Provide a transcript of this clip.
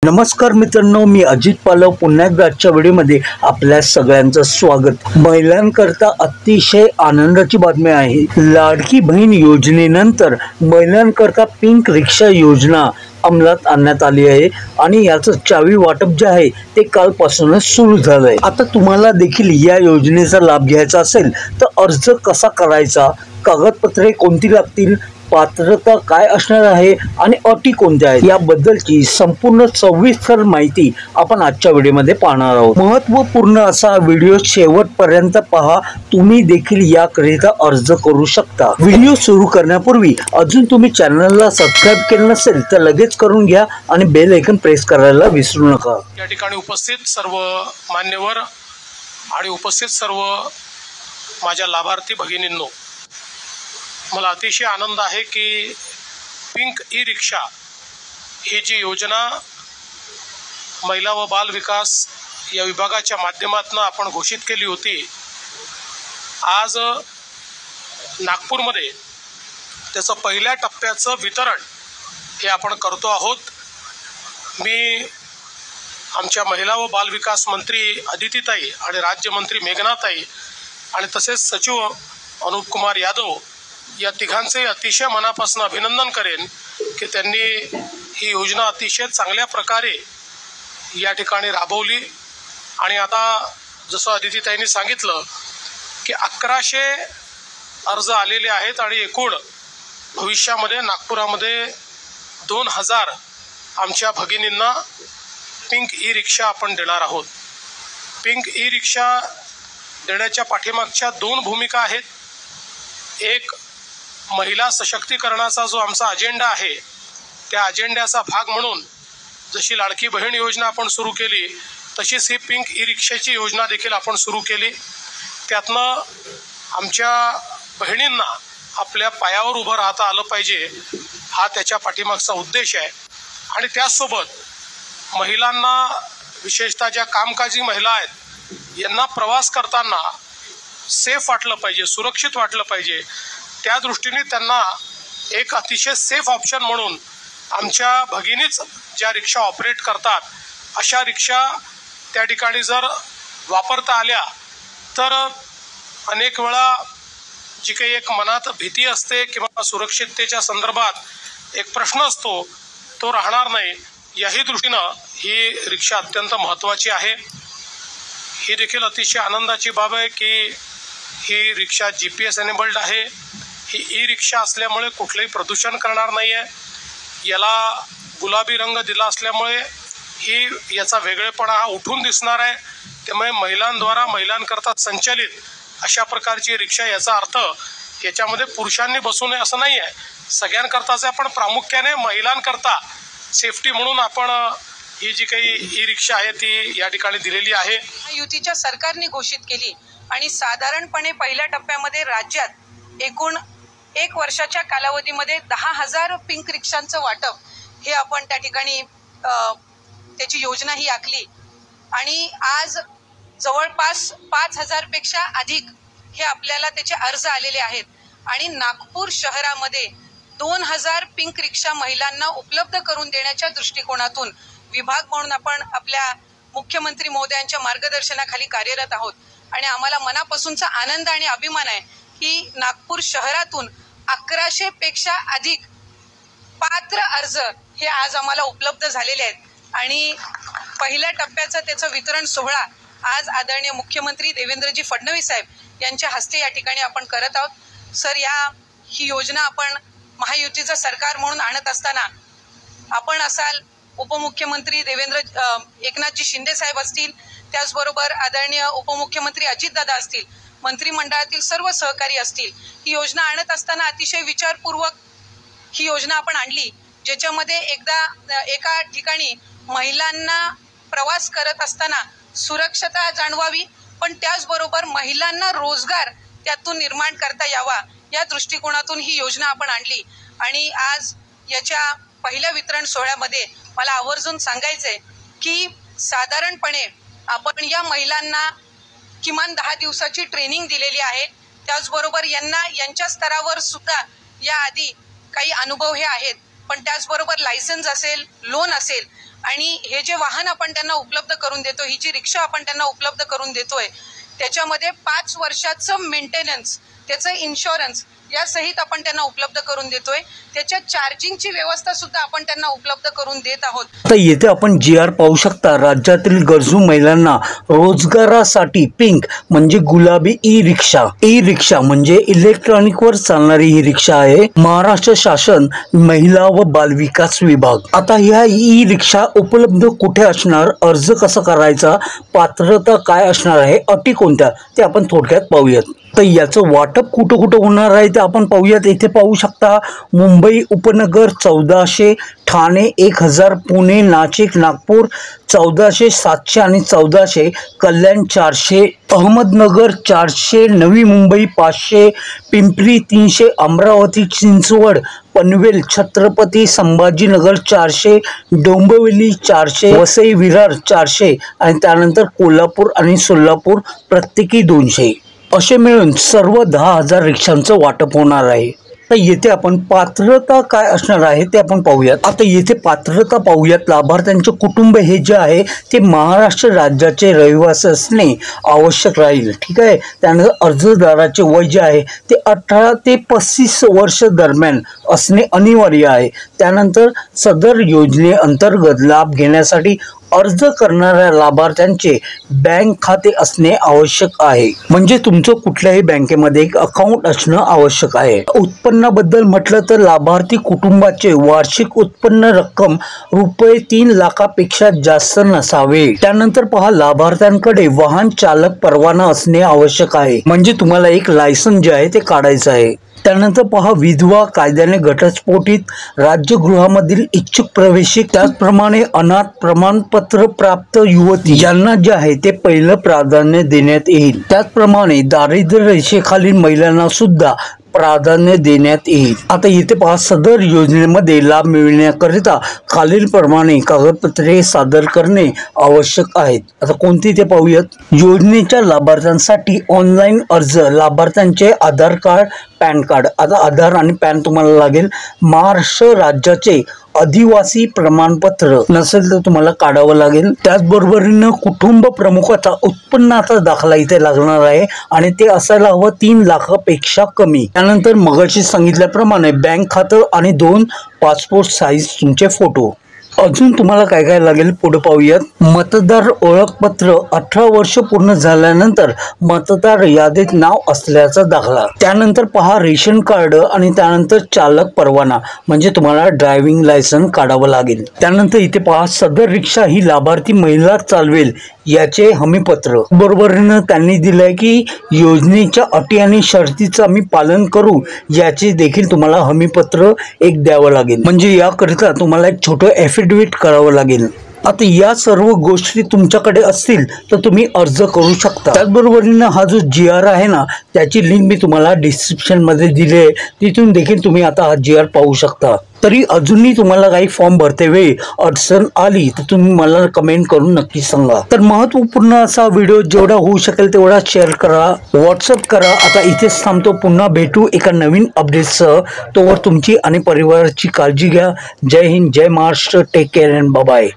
नमस्कार मित्रांनो, मी अजित पालव पुन्हा एकदा आजच्या व्हिडिओमध्ये आपल्या सगळ्यांचं स्वागत। महिलांकरता अतिशय आनंदाची बातमी आहे। लाडकी बहीण योजनेनंतर महिलांकरता पिंक रिक्षा योजना अंमलात आणण्यात आली आहे आणि याचं चावी वाटप जे आहे ते कालपासूनच सुरू झालंय। आता तुम्हाला देखील या योजनेचा लाभ घ्यायचा असेल तर अर्ज कसा करायचा, कागदपत्रे कोणती लागतील, पात्रता काय असणार आहे आणि अटी कोणत्या आहेत याबद्दलची संपूर्ण सविस्तर माहिती आपण आजच्या व्हिडिओमध्ये पाहणार आहोत। महत्त्वपूर्ण असा व्हिडिओ शेवटपर्यंत पहा, तुम्ही देखील याकरिता अर्ज करू शकता। व्हिडिओ सुरू करण्यापूर्वी अजून तुम्ही चॅनलला सबस्क्राइब केलं नसेल तर लगेच करून घ्या आणि बेल आयकॉन प्रेस करायला विसरू नका। या ठिकाणी उपस्थित सर्व मान्यवर आणि उपस्थित सर्व माझ्या लाभार्थी भगिनींनो, मला अतिशय आनंद आहे की पिंक ई रिक्षा ही जी योजना महिला व बाल विकास या विभागाच्या माध्यमातून आपण घोषित केली होती, आज नागपूरमध्ये त्याचं पहिल्या टप्प्याचं वितरण हे आपण करतो आहोत। मी आमच्या महिला व बाल विकास मंत्री अदितीताई आणि राज्यमंत्री मेघनाताई आणि तसेच सचिव अनुप कुमार यादव या तिघांचे अतिशय मनापासून अभिनंदन करेन की त्यांनी ही योजना अतिशय चांगल्या प्रकारे या ठिकाणी राबवली। आणि आता जसं अदितीताईंनी सांगितलं की 1100 अर्ज आलेले आहेत आणि एकूण भविष्यामध्ये नागपुरामध्ये 2000 आमच्या भगिनींना पिंक ई रिक्षा आपण देणार आहोत। पिंक ई रिक्षा देण्याच्या पाठीमागच्या 2 भूमिका आहेत। एक, महिला सशक्तीकरणाचा जो आमचा अजेंडा आहे त्या अजेंड्याचा भाग म्हणून जशी लाडकी बहीण योजना आपण सुरू केली तशीच ही पिंक ई रिक्षाची योजना देखील आपण सुरू केली। त्यातनं आमच्या बहिणींना आपल्या पायावर उभं राहता आलं पाहिजे, हा त्याच्या पाठीमागचा उद्देश आहे। आणि त्याचसोबत महिलांना, विशेषतः ज्या कामकाजी महिला आहेत यांना प्रवास करताना सेफ वाटलं पाहिजे, सुरक्षित वाटलं पाहिजे, त्या दृष्टीने त्यांना एक अतिशय सेफ ऑप्शन म्हणून आमच्या भगिनीच ज्या रिक्षा ऑपरेट करतात अशा रिक्षा त्या ठिकाणी जर वापरता आल्या तर अनेक वेळा जी काही एक मनात भीती असते किंवा सुरक्षिततेच्या संदर्भात एक प्रश्न असतो तो राहणार नाही। याही दृष्टीनं ही रिक्षा अत्यंत महत्त्वाची आहे। ही देखील अतिशय आनंदाची बाब आहे की ही रिक्षा GPS एनेबल्ड आहे। ही ई रिक्षा असल्यामुळे कुठलंही प्रदूषण करणार नाही आहे। याला गुलाबी रंग दिला असल्यामुळे ही याचा वेगळेपणा हा उठून दिसणार आहे। त्यामुळे महिलांद्वारा महिलांकरता संचलित अशा प्रकारची रिक्षा, याचा अर्थ याच्यामध्ये पुरुषांनी बसू नये असं नाही आहे, सगळ्यांकरताच आहे, पण प्रामुख्याने महिलांकरता सेफ्टी म्हणून आपण ही जी काही ई रिक्षा आहे ती या ठिकाणी दिलेली आहे। युतीच्या सरकारने घोषित केली आणि साधारणपणे पहिल्या टप्प्यामध्ये राज्यात एकूण 1 वर्षाच्या कालावधीमध्ये 10,000 पिंक रिक्षांचं वाटप हे आपण त्या ठिकाणी त्याची योजना ही आखली आणि आज जवळपास 5,000 पेक्षा अधिक हे आपल्याला त्याचे अर्ज आलेले आहेत आणि नागपूर शहरामध्ये 2,000 पिंक रिक्षा महिलांना उपलब्ध करून देण्याच्या दृष्टिकोनातून विभाग म्हणून आपण आपल्या मुख्यमंत्री महोदयांच्या मार्गदर्शनाखाली कार्यरत आहोत। आणि आम्हाला मनापासूनचा आनंद आणि अभिमान आहे की नागपूर शहरातून 1100 पेक्षा अधिक पात्र अर्ज हे आज आम्हाला उपलब्ध झालेले आहेत आणि पहिल्या टप्प्याचं त्याचं वितरण सोहळा आज आदरणीय मुख्यमंत्री देवेंद्रजी फडणवीस साहेब यांच्या हस्ते या ठिकाणी आपण करत आहोत। सर, ही योजना आपण महायुतीचं सरकार म्हणून आणत असताना आपण असाल, उपमुख्यमंत्री एकनाथजी शिंदे साहेब असतील, त्याचबरोबर आदरणीय उपमुख्यमंत्री अजितदादा असतील, मंत्रिमंडळातील सर्व सहकारी असतील। ही योजना आणत असताना अतिशय विचारपूर्वक ही योजना आपण आणली, ज्याच्यामध्ये एका ठिकाणी महिलांना प्रवास करत असताना सुरक्षता जाणवावी, पण त्याचबरोबर महिलांना रोजगार त्यातून निर्माण करता यावा या दृष्टिकोनातून ही योजना आपण आणली। आणि आज याच्या पहिल्या वितरण सोहळ्यामध्ये मला आवर्जून सांगायचंय की साधारणपणे आपण या महिलांना किमान 10 दिवसाची ट्रेनिंग दिलेली आहे। त्याचबरोबर यांच्या स्तरावर सुद्धा याआधी काही अनुभव हे आहेत पण त्याचबरोबर लायसन्स असेल, लोन असेल आणि हे जे वाहन आपण त्यांना उपलब्ध करून देतो, ही जी रिक्षा आपण त्यांना उपलब्ध करून देतोय, त्याच्यामध्ये 5 वर्षाचं मेंटेनन्स, त्याचं इन्शुरन्स या सहित आपण त्यांना उपलब्ध करून देतोय. त्याच्या चार्जिंगची व्यवस्था सुद्धा आपण त्यांना उपलब्ध करून देत आहोत. तर येथे आपण GR पाहू शकता. राज्यातील गरजू महिलांना रोजगारासाठी पिंक म्हणजे गुलाबी ई रिक्षा म्हणजे इलेक्ट्रॉनिकवर चालणारी ही रिक्षा आहे. महाराष्ट्र शासन महिला व बालविकास विभाग. आता ह्या ई रिक्षा उपलब्ध कुठे असणार, अर्ज कसा करायचा, पात्रता काय असणार आहे, अटी कोणत्या, ते आपण थोडक्यात पाहूयात. तर याचं वाटप कुठं कुठं होणार आहे ते आपण पाहूयात. इथे पाहू शकता मुंबई उपनगर 1400, ठाणे 1000, पुणे, नाशिक, नागपूर 1400, 700 आणि 1400, कल्याण 400, अहमदनगर 400, नवी मुंबई 500, पिंपरी 300, अमरावती, चिंचवड, पनवेल, छत्रपती संभाजीनगर 400, डोंबिवली 400, वसई विरार 400 आणि त्यानंतर कोल्हापूर आणि सोलापूर प्रत्येकी 200 असे मिळून सर्व 10,000 रिक्षांचं वाटप होणार आहे. तर येथे आपण पात्रता काय असणार आहे ते आपण पाहूयात. आता येथे पात्रता पाहूयात. लाभार्थ्यांचे कुटुंब हे जे आहे ते महाराष्ट्र राज्याचे रहिवासी असणे आवश्यक राहील. ठीक आहे. त्यानंतर अर्जदाराचे वय जे आहे ते 18 ते 35 वर्ष दरम्यान असणे अनिवार्य आहे. त्यानंतर सदर योजनेअंतर्गत लाभ घेण्यासाठी अर्ज करणाऱ्या लाभार्थ्यांचे बँक खाते असणे आवश्यक आहे. म्हणजे तुमचं कुठल्याही बँकेमध्ये एक अकाउंट असणं आवश्यक आहे. उत्पन्नाबद्दल म्हटलं तर लाभार्थी कुटुंबाचे वार्षिक उत्पन्न रक्कम ₹3 लाखापेक्षा जास्त नसावे. त्यानंतर पहा, लाभार्थ्यांकडे वाहन चालक परवाना असणे आवश्यक आहे. म्हणजे तुम्हाला एक लायसन जे आहे ते काढायचं आहे. त्यानंतर पहा, विधवा, कायद्याने घटस्फोटित, राज्यगृहामधील इच्छुक प्रवेशिक, त्याचप्रमाणे अनाथ, प्रमाणपत्र प्राप्त युवती यांना जे आहे ते पहिलं प्राधान्य देण्यात येईल. त्याचप्रमाणे दारिद्र्य रेषेखालील महिलांना सुद्धा प्राधान्य देण्यात येईल. आता इथे पहा, सदर योजनेमध्ये लाभ मिळण्याकरिता खालीलप्रमाणे कागदपत्रे सादर करणे आवश्यक आहेत. आता कोणती ते पाहूयात. योजनेच्या लाभार्थ्यांसाठी ऑनलाईन अर्ज. लाभार्थ्यांचे आधार कार्ड, पॅन कार्ड. आता आधार आणि पॅन तुम्हाला लागेल. महाराष्ट्र राज्याचे आदिवासी प्रमाणपत्र नसेल तर तुम्हाला काढावं लागेल. त्याचबरोबरीनं कुटुंब प्रमुखाचा उत्पन्नाचा दाखला इथे लागणार आहे आणि ते असायला हवं 3 लाखापेक्षा कमी. त्यानंतर मगाशी सांगितल्याप्रमाणे बँक खातं आणि 2 पासपोर्ट साईज तुमचे फोटो. अजून तुम्हाला काय काय लागेल पुढे पाहूयात. मतदार ओळखपत्र. 18 वर्ष पूर्ण झाल्यानंतर मतदार यादीत नाव असल्याचा दाखला. त्यानंतर पहा, रेशन कार्ड आणि त्यानंतर चालक परवाना म्हणजे तुम्हाला ड्रायव्हिंग लायसन्स काढावं लागेल. त्यानंतर इथे पहा, सदर रिक्षा ही लाभार्थी महिला चालवेल याचे हमीपत्र. बरोबरीनं त्यांनी दिलंय की योजनेच्या अटी आणि शर्तीचं आम्ही पालन करू याचे देखील तुम्हाला हमीपत्र एक द्यावं लागेल. म्हणजे याकरिता तुम्हाला एक छोटं ॲफिडेव्हिट करावं लागेल. आता या सर्व गोष्टी तुमच्याकडे असतील तर तुम्ही अर्ज करू शकता. त्याचबरोबरीनं हा जो GR आहे ना, त्याची लिंक मी तुम्हाला डिस्क्रिप्शनमध्ये दिली आहे. तिथून देखील तुम्ही आता हा GR पाहू शकता. तरी अजूनही तुम्हाला काही फॉर्म भरते वेळी अडचण आली तर तुम्ही मला कमेंट करून नक्की सांगा. तर महत्त्वपूर्ण असा व्हिडिओ जेवढा होऊ शकेल तेवढा शेअर करा, व्हॉट्सअप करा. आता इथेच थांबतो. पुन्हा भेटू एका नवीन अपडेटसह. तोवर तुमची आणि परिवाराची काळजी घ्या. जय हिंद, जय Maharashtra. Take care and bye.